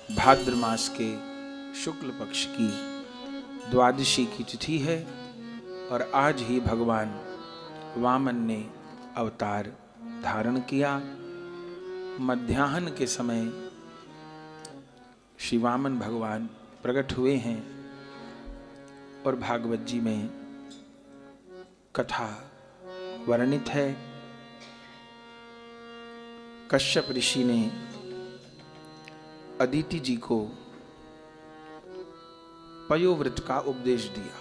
भाद्र मास के शुक्ल पक्ष की द्वादशी की तिथि है और आज ही भगवान वामन ने अवतार धारण किया। मध्याह्न के समय श्री वामन भगवान प्रकट हुए हैं और भागवत जी में कथा वर्णित है। कश्यप ऋषि ने अदिति जी को पयोव्रत का उपदेश दिया।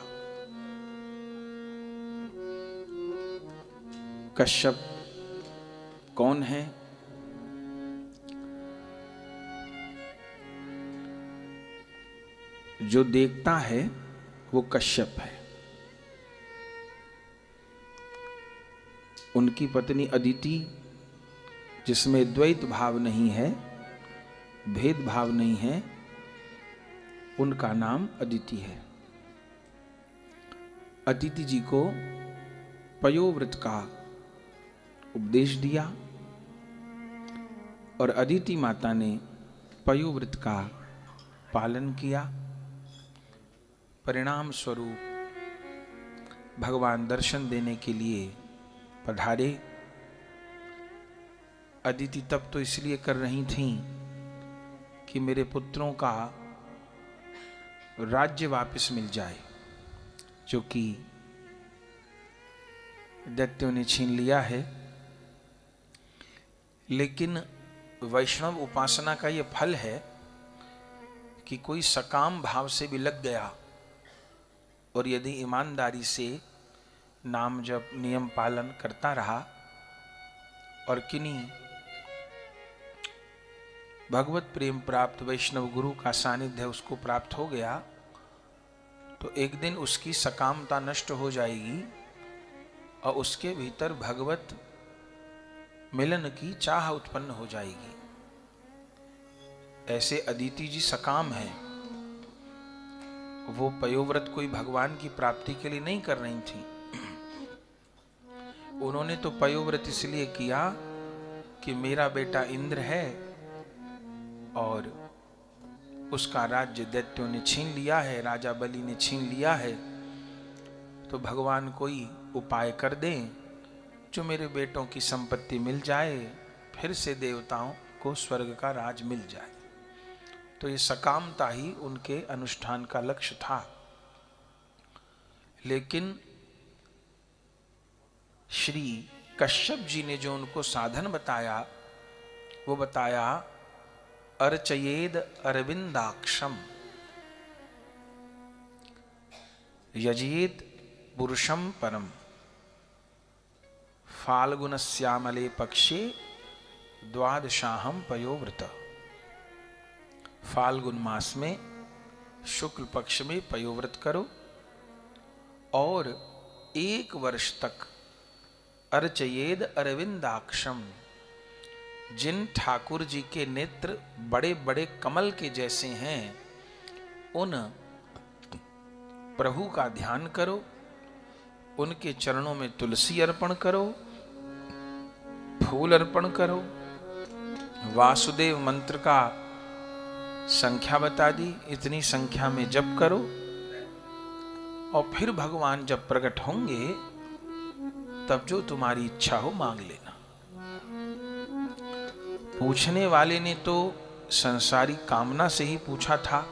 कश्यप कौन है? जो देखता है वो कश्यप है। उनकी पत्नी अदिति, जिसमें द्वैत भाव नहीं है, भेदभाव नहीं है, उनका नाम अदिति है। अदिति जी को पयोव्रत का उपदेश दिया और अदिति माता ने पयोव्रत का पालन किया। परिणाम स्वरूप भगवान दर्शन देने के लिए पधारे। अदिति तब तो इसलिए कर रही थीं कि मेरे पुत्रों का राज्य वापस मिल जाए, जो कि दैत्यों ने छीन लिया है। लेकिन वैष्णव उपासना का यह फल है कि कोई सकाम भाव से भी लग गया और यदि ईमानदारी से नाम जप नियम पालन करता रहा और किन्हीं भगवत प्रेम प्राप्त वैष्णव गुरु का सानिध्य उसको प्राप्त हो गया, तो एक दिन उसकी सकामता नष्ट हो जाएगी और उसके भीतर भगवत मिलन की चाह उत्पन्न हो जाएगी। ऐसे अदिति जी सकाम है। वो पयोव्रत कोई भगवान की प्राप्ति के लिए नहीं कर रही थी। उन्होंने तो पयोव्रत इसलिए किया कि मेरा बेटा इंद्र है और उसका राज्य दैत्यों ने छीन लिया है, राजा बलि ने छीन लिया है, तो भगवान कोई उपाय कर दें जो मेरे बेटों की संपत्ति मिल जाए, फिर से देवताओं को स्वर्ग का राज मिल जाए। तो ये सकामता ही उनके अनुष्ठान का लक्ष्य था। लेकिन श्री कश्यप जी ने जो उनको साधन बताया, वो बताया अर्चयेद अरविंदाक्षम यजेत पुरुषम परम फाल्गुनस्यामले पक्षे द्वादशाहम पयोव्रत। फाल्गुन मास में शुक्ल पक्ष में पयोव्रत करो और 1 वर्ष तक अर्चयेद अरविंदाक्षम, जिन ठाकुर जी के नेत्र बड़े बड़े कमल के जैसे हैं, उन प्रभु का ध्यान करो, उनके चरणों में तुलसी अर्पण करो, फूल अर्पण करो, वासुदेव मंत्र का संख्या बता दी, इतनी संख्या में जप करो और फिर भगवान जब प्रकट होंगे तब जो तुम्हारी इच्छा हो मांग लेना। पूछने वाले ने तो संसारी कामना से ही पूछा था,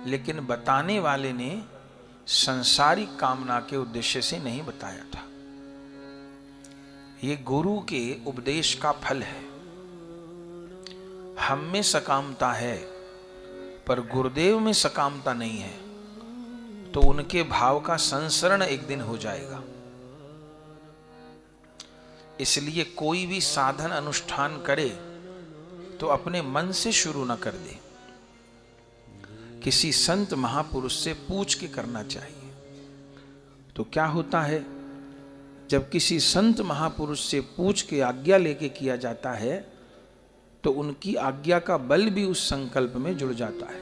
लेकिन बताने वाले ने संसारी कामना के उद्देश्य से नहीं बताया था। ये गुरु के उपदेश का फल है। हम में सकामता है पर गुरुदेव में सकामता नहीं है, तो उनके भाव का संसरण एक दिन हो जाएगा। इसलिए कोई भी साधन अनुष्ठान करे तो अपने मन से शुरू न कर दे, किसी संत महापुरुष से पूछ के करना चाहिए। तो क्या होता है, जब किसी संत महापुरुष से पूछ के आज्ञा लेके किया जाता है तो उनकी आज्ञा का बल भी उस संकल्प में जुड़ जाता है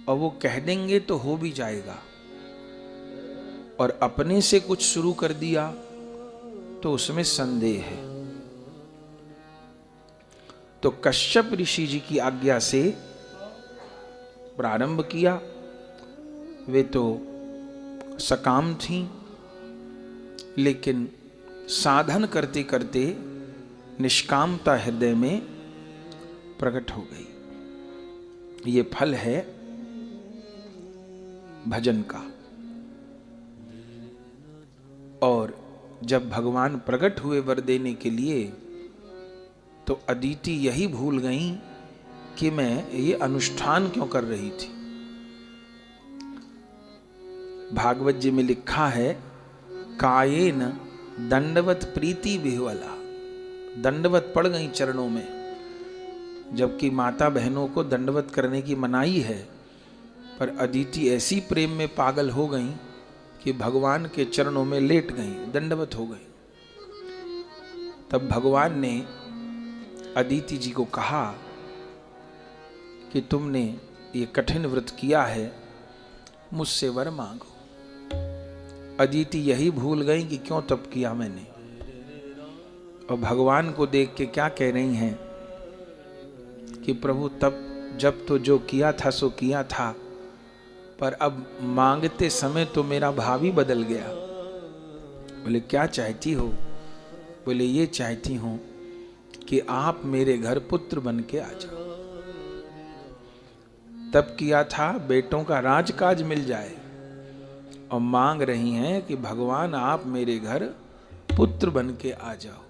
और वो कह देंगे तो हो भी जाएगा। और अपने से कुछ शुरू कर दिया तो उसमें संदेह है। तो कश्यप ऋषि जी की आज्ञा से प्रारंभ किया। वे तो सकाम थीं, लेकिन साधन करते करते निष्कामता हृदय में प्रकट हो गई। ये फल है भजन का। और जब भगवान प्रकट हुए वर देने के लिए, तो अदिति यही भूल गई कि मैं ये अनुष्ठान क्यों कर रही थी। भागवत जी में लिखा है, कायेन दंडवत प्रीति विह्वला। दंडवत पड़ गई चरणों में, जबकि माता बहनों को दंडवत करने की मनाही है, पर अदिति ऐसी प्रेम में पागल हो गई कि भगवान के चरणों में लेट गई, दंडवत हो गई। तब भगवान ने अदिति जी को कहा कि तुमने ये कठिन व्रत किया है, मुझसे वर मांगो। अदिति यही भूल गई कि क्यों तप किया मैंने, और भगवान को देख के क्या कह रही हैं कि प्रभु तप जब तो जो किया था सो किया था, पर अब मांगते समय तो मेरा भाव ही बदल गया। बोले क्या चाहती हो? बोले ये चाहती हूं कि आप मेरे घर पुत्र बन के आ जाओ। तब किया था बेटों का राजकाज मिल जाए, और मांग रही हैं कि भगवान आप मेरे घर पुत्र बन के आ जाओ।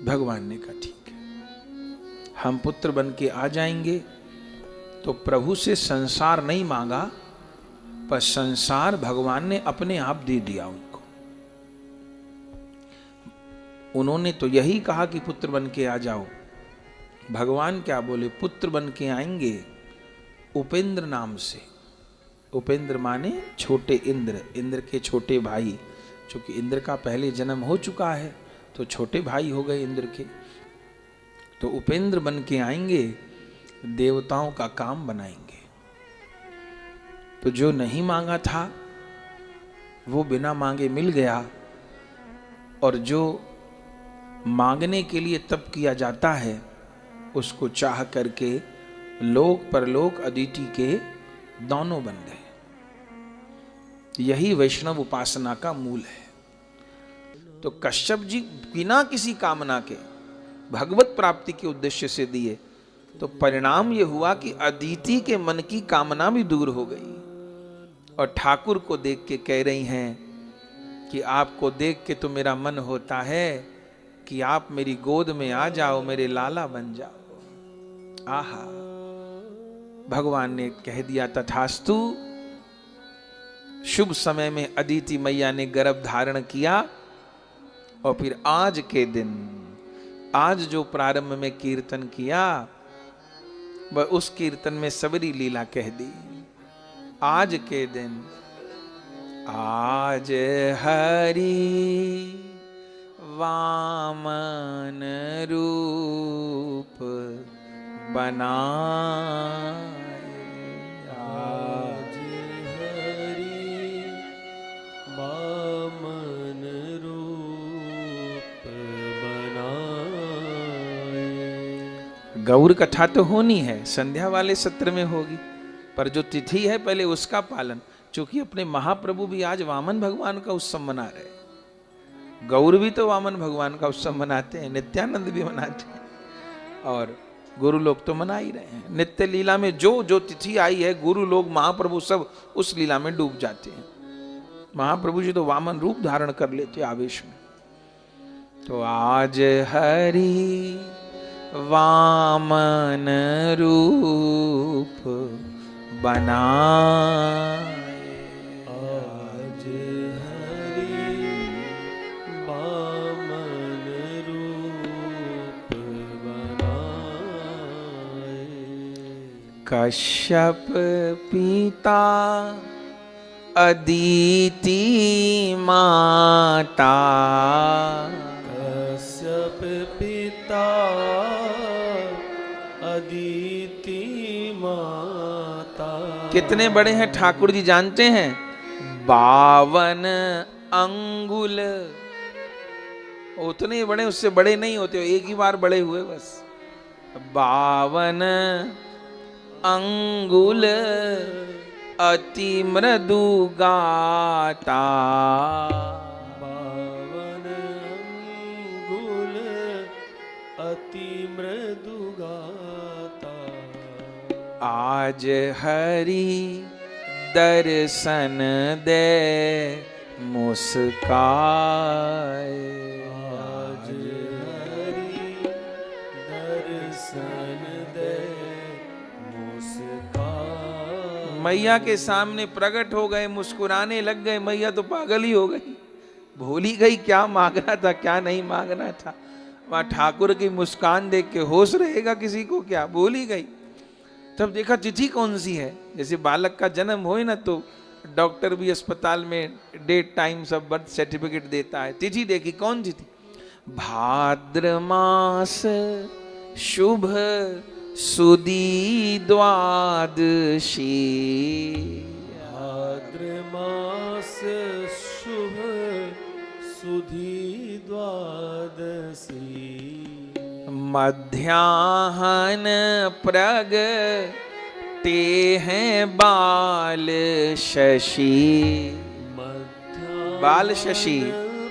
भगवान ने कहा ठीक है, हम पुत्र बन के आ जाएंगे। तो प्रभु से संसार नहीं मांगा, पर संसार भगवान ने अपने आप दे दिया उनको। उन्होंने तो यही कहा कि पुत्र बन के आ जाओ। भगवान क्या बोले? पुत्र बन के आएंगे उपेंद्र नाम से। उपेंद्र माने छोटे इंद्र, इंद्र के छोटे भाई। चूंकि इंद्र का पहले जन्म हो चुका है, तो छोटे भाई हो गए इंद्र के। तो उपेंद्र बन के आएंगे, देवताओं का काम बनाएंगे। तो जो नहीं मांगा था वो बिना मांगे मिल गया, और जो मांगने के लिए तप किया जाता है उसको चाह करके लोक परलोक अदिति के दोनों बन गए। यही वैष्णव उपासना का मूल है। तो कश्यप जी बिना किसी कामना के भगवत प्राप्ति के उद्देश्य से दिए, तो परिणाम यह हुआ कि अदिति के मन की कामना भी दूर हो गई, और ठाकुर को देख के कह रही हैं कि आपको देख के तो मेरा मन होता है कि आप मेरी गोद में आ जाओ, मेरे लाला बन जाओ। आहा, भगवान ने कह दिया तथास्तु। शुभ समय में अदिति मैया ने गर्भ धारण किया, और फिर आज के दिन, आज जो प्रारंभ में कीर्तन किया, वह उस कीर्तन में सबरी लीला कह दी। आज के दिन, आज हरि वामन रूप बनाए, आज हरि वामन रूप बनाए। गौर कथा तो होनी है, संध्या वाले सत्र में होगी, पर जो तिथि है पहले उसका पालन। क्योंकि अपने महाप्रभु भी आज वामन भगवान का उत्सव मना रहे, गौर भी तो वामन भगवान का उत्सव मनाते हैं, नित्यानंद भी मनाते हैं, और गुरु लोग तो मना ही रहे हैं। नित्य लीला में जो जो तिथि आई है, गुरु लोग महाप्रभु सब उस लीला में डूब जाते हैं। महाप्रभु जी तो वामन रूप धारण कर लेते आवेश में। तो आज हरि वामन रूप बनाए, आज हरि वामन रूप बनाए। कश्यप पिता अदिति माता, कश्यप पिता अदिति माता। कितने बड़े हैं ठाकुर जी जानते हैं? 52 अंगुल उतने ही बड़े, उससे बड़े नहीं होते, एक ही बार बड़े हुए बस। 52 अंगुल अति मृदु गाता, 52 अंगुल अति मृदु गाता, आज हरि दर्शन दे मुस्काए, आज हरि दर्शन दे मुस्काए। मैया के सामने प्रकट हो गए, मुस्कुराने लग गए। मैया तो पागल ही हो गई, भूल ही गई क्या मांगना था क्या नहीं मांगना था। वहां ठाकुर की मुस्कान देख के होश रहेगा किसी को क्या, भूल ही गई। तब देखा तिथि कौन सी है, जैसे बालक का जन्म होए ना तो डॉक्टर भी अस्पताल में डेट टाइम सब बर्थ सर्टिफिकेट देता है। तिथि देखी, कौन सी थी? भाद्र मास शुभ सुदी द्वादशी, भाद्र मास शुभ सुधी द्वादशी, मध्याह्न प्रग ते हैं बाल शशि। बाल शशि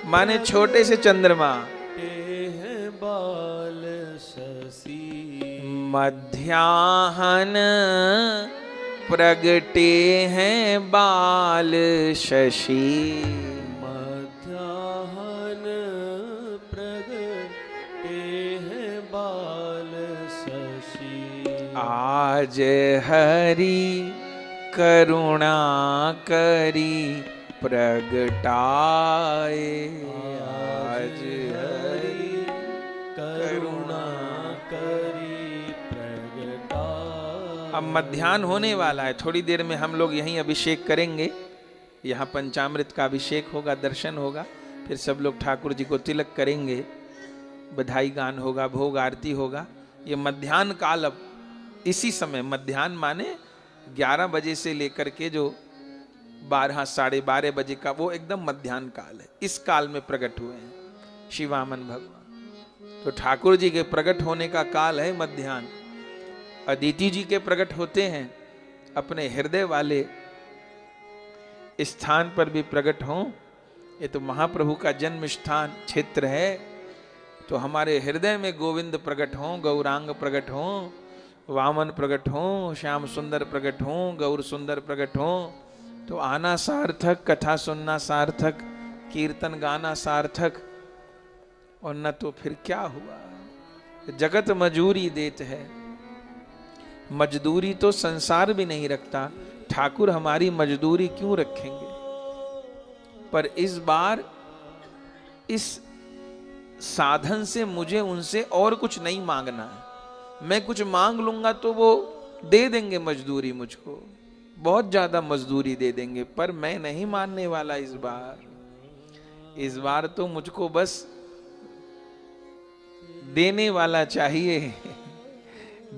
माने छोटे से चंद्रमा, ते हैं बाल शशि, मध्याह्न प्रगटे हैं बाल शशि, मध्याह्न प्रगटे हैं बाल शशि, आज हरि करुणा करी प्रगटाए, आज हरि करुणा करी प्रगटाए। अब मध्याह्न होने वाला है, थोड़ी देर में हम लोग यहीं अभिषेक करेंगे। यहाँ पंचामृत का अभिषेक होगा, दर्शन होगा, फिर सब लोग ठाकुर जी को तिलक करेंगे, बधाई गान होगा, भोग आरती होगा। ये मध्याह्न काल, अब इसी समय, मध्याह्न माने 11 बजे से लेकर के जो 12 साढ़े 12 बजे का, वो एकदम मध्याह्न काल है। इस काल में प्रकट हुए हैं शिवामन भगवान। तो ठाकुर जी के प्रकट होने का काल है मध्याह्न। अदिति जी के प्रकट होते हैं अपने हृदय वाले स्थान पर भी प्रकट हों। ये तो महाप्रभु का जन्म स्थान क्षेत्र है, तो हमारे हृदय में गोविंद प्रकट हों, गौरांग प्रकट हों, वामन प्रकट हों, श्याम सुंदर प्रकट हों, गौर सुंदर प्रकट हों, तो आना सार्थक, कथा सुनना सार्थक, कीर्तन गाना सार्थक। और न तो फिर क्या हुआ, जगत मजूरी देत है, मजदूरी तो संसार भी नहीं रखता, ठाकुर हमारी मजदूरी क्यों रखेंगे। पर इस बार इस साधन से मुझे उनसे और कुछ नहीं मांगना है। मैं कुछ मांग लूंगा तो वो दे देंगे मजदूरी, मुझको बहुत ज्यादा मजदूरी दे देंगे, पर मैं नहीं मानने वाला इस बार। इस बार तो मुझको बस देने वाला चाहिए,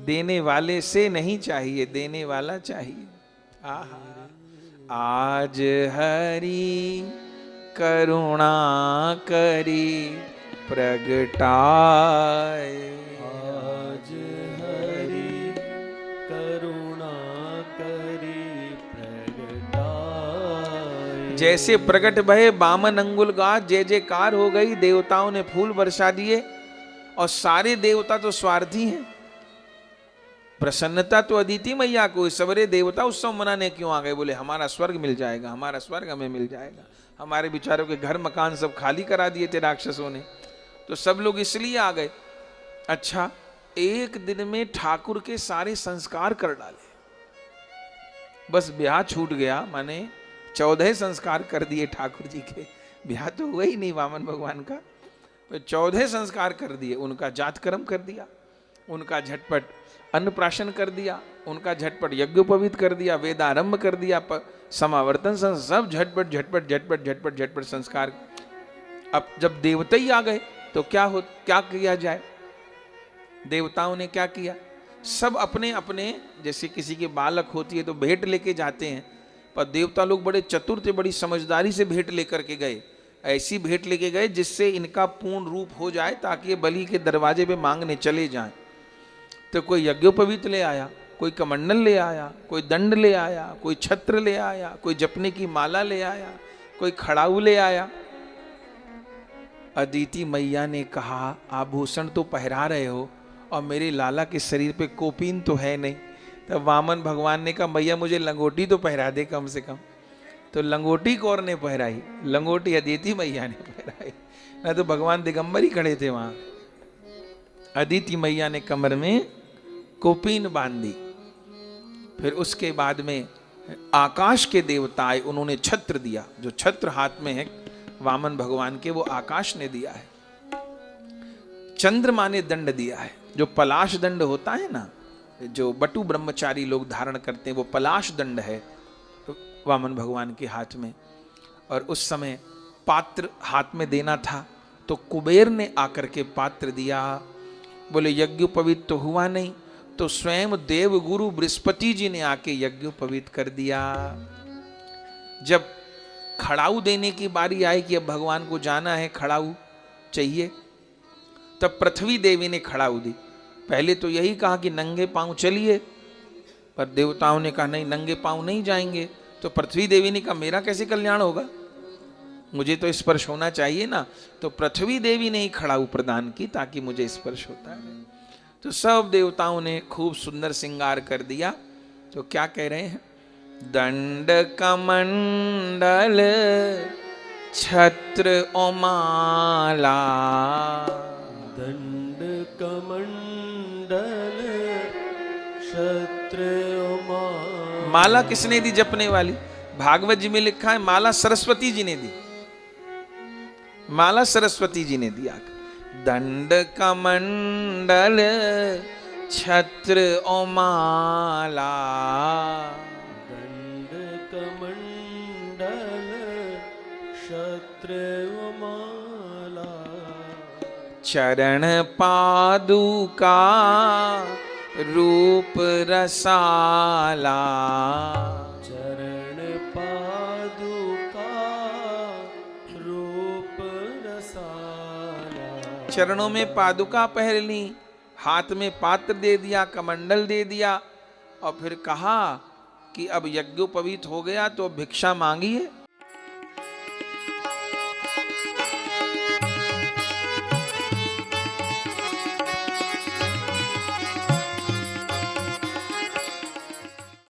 देने वाले से नहीं चाहिए, देने वाला चाहिए। आहा, आज हरि करुणा करी प्रगटाए, आज हरि करुणा करी प्रगटाए। जैसे प्रकट भये बामन अंगुल गात, जय जयकार हो गई, देवताओं ने फूल बरसा दिए। और सारे देवता तो स्वार्थी हैं, प्रसन्नता तो अदिति मैया को। सबरे देवता उत्सव मनाने क्यों आ गए? बोले हमारा स्वर्ग मिल जाएगा, हमारा स्वर्ग हमें मिल जाएगा। हमारे बिचारों के घर मकान सब खाली करा दिए थे राक्षसों ने, तो सब लोग इसलिए आ गए। अच्छा, एक दिन में ठाकुर के सारे संस्कार कर डाले, बस ब्याह छूट गया, माने 14 संस्कार कर दिए ठाकुर जी के। ब्याह तो हुआ ही नहीं वामन भगवान का, तो 14 संस्कार कर दिए। उनका जातकर्म कर दिया, उनका झटपट अन्नप्राशन कर दिया, उनका झटपट यज्ञोपवीत कर दिया, वेदारंभ कर दिया, समावर्तन सब झटपट झटपट झटपट झटपट झटपट संस्कार। अब जब देवता ही आ गए तो क्या किया जाए? देवताओं ने क्या किया? सब अपने अपने, जैसे किसी के बालक होती है तो भेंट लेके जाते हैं, पर देवता लोग बड़े चतुर थे, बड़ी समझदारी से भेंट लेकर के गए। ऐसी भेंट लेके गए जिससे इनका पूर्ण रूप हो जाए, ताकि ये बलि के दरवाजे पे मांगने चले जाएं। तो कोई यज्ञोपवीत ले आया, कोई कमंडल ले आया, कोई दंड ले आया, कोई छत्र ले आया, कोई जपने की माला ले आया, कोई खड़ाऊ ले आया। अदिति मैया ने कहा, आभूषण तो पहरा रहे हो और मेरे लाला के शरीर पे कोपीन तो है नहीं। तब वामन भगवान ने कहा, मैया मुझे लंगोटी तो पहरा दे कम से कम। तो लंगोटी कौन ने पहराई? लंगोटी अदिति मैया ने पहराई, ना तो भगवान दिगंबर ही खड़े थे वहां। अदिति मैया ने कमर में कोपीन बांध दी। फिर उसके बाद में आकाश के देवता आए, उन्होंने छत्र दिया। जो छत्र हाथ में है वामन भगवान के, वो आकाश ने दिया है। चंद्रमा ने दंड दिया है, जो पलाश दंड होता है ना, जो बटु ब्रह्मचारी लोग धारण करते हैं, वो पलाश दंड है वामन भगवान के हाथ में। और उस समय पात्र हाथ में देना था, तो कुबेर ने आकर के पात्र दिया। बोले यज्ञोपवीत तो हुआ नहीं, तो स्वयं देव गुरु बृहस्पति जी ने आके यज्ञोपवीत कर दिया। जब खड़ाऊ देने की बारी आई कि अब भगवान को जाना है, खड़ाऊ चाहिए, तब पृथ्वी देवी ने खड़ाऊ दी। पहले तो यही कहा कि नंगे पांव चलिए, पर देवताओं ने कहा नहीं, नंगे पांव नहीं जाएंगे। तो पृथ्वी देवी ने कहा, मेरा कैसे कल्याण होगा, मुझे तो स्पर्श होना चाहिए ना। तो पृथ्वी देवी ने ही खड़ाऊ प्रदान की, ताकि मुझे स्पर्श होता है। तो सब देवताओं ने खूब सुंदर श्रृंगार कर दिया। तो क्या कह रहे हैं? दंड कमंडल छत्र ओमाला, दंड कमंडल छत्र ओमाला। माला किसने दी जपने वाली? भागवत जी में लिखा है माला सरस्वती जी ने दी, माला सरस्वती जी ने दिया। दंड कमंडल छत्र ओमाला, दंड कमंडल छत्र ओमाला। चरण पादुका रूप रसाला, चरण पादुका रूप रसाला। चरणों में पादुका पहन ली, हाथ में पात्र दे दिया, कमंडल दे दिया, और फिर कहा कि अब यज्ञोपवीत हो गया तो भिक्षा मांगिए।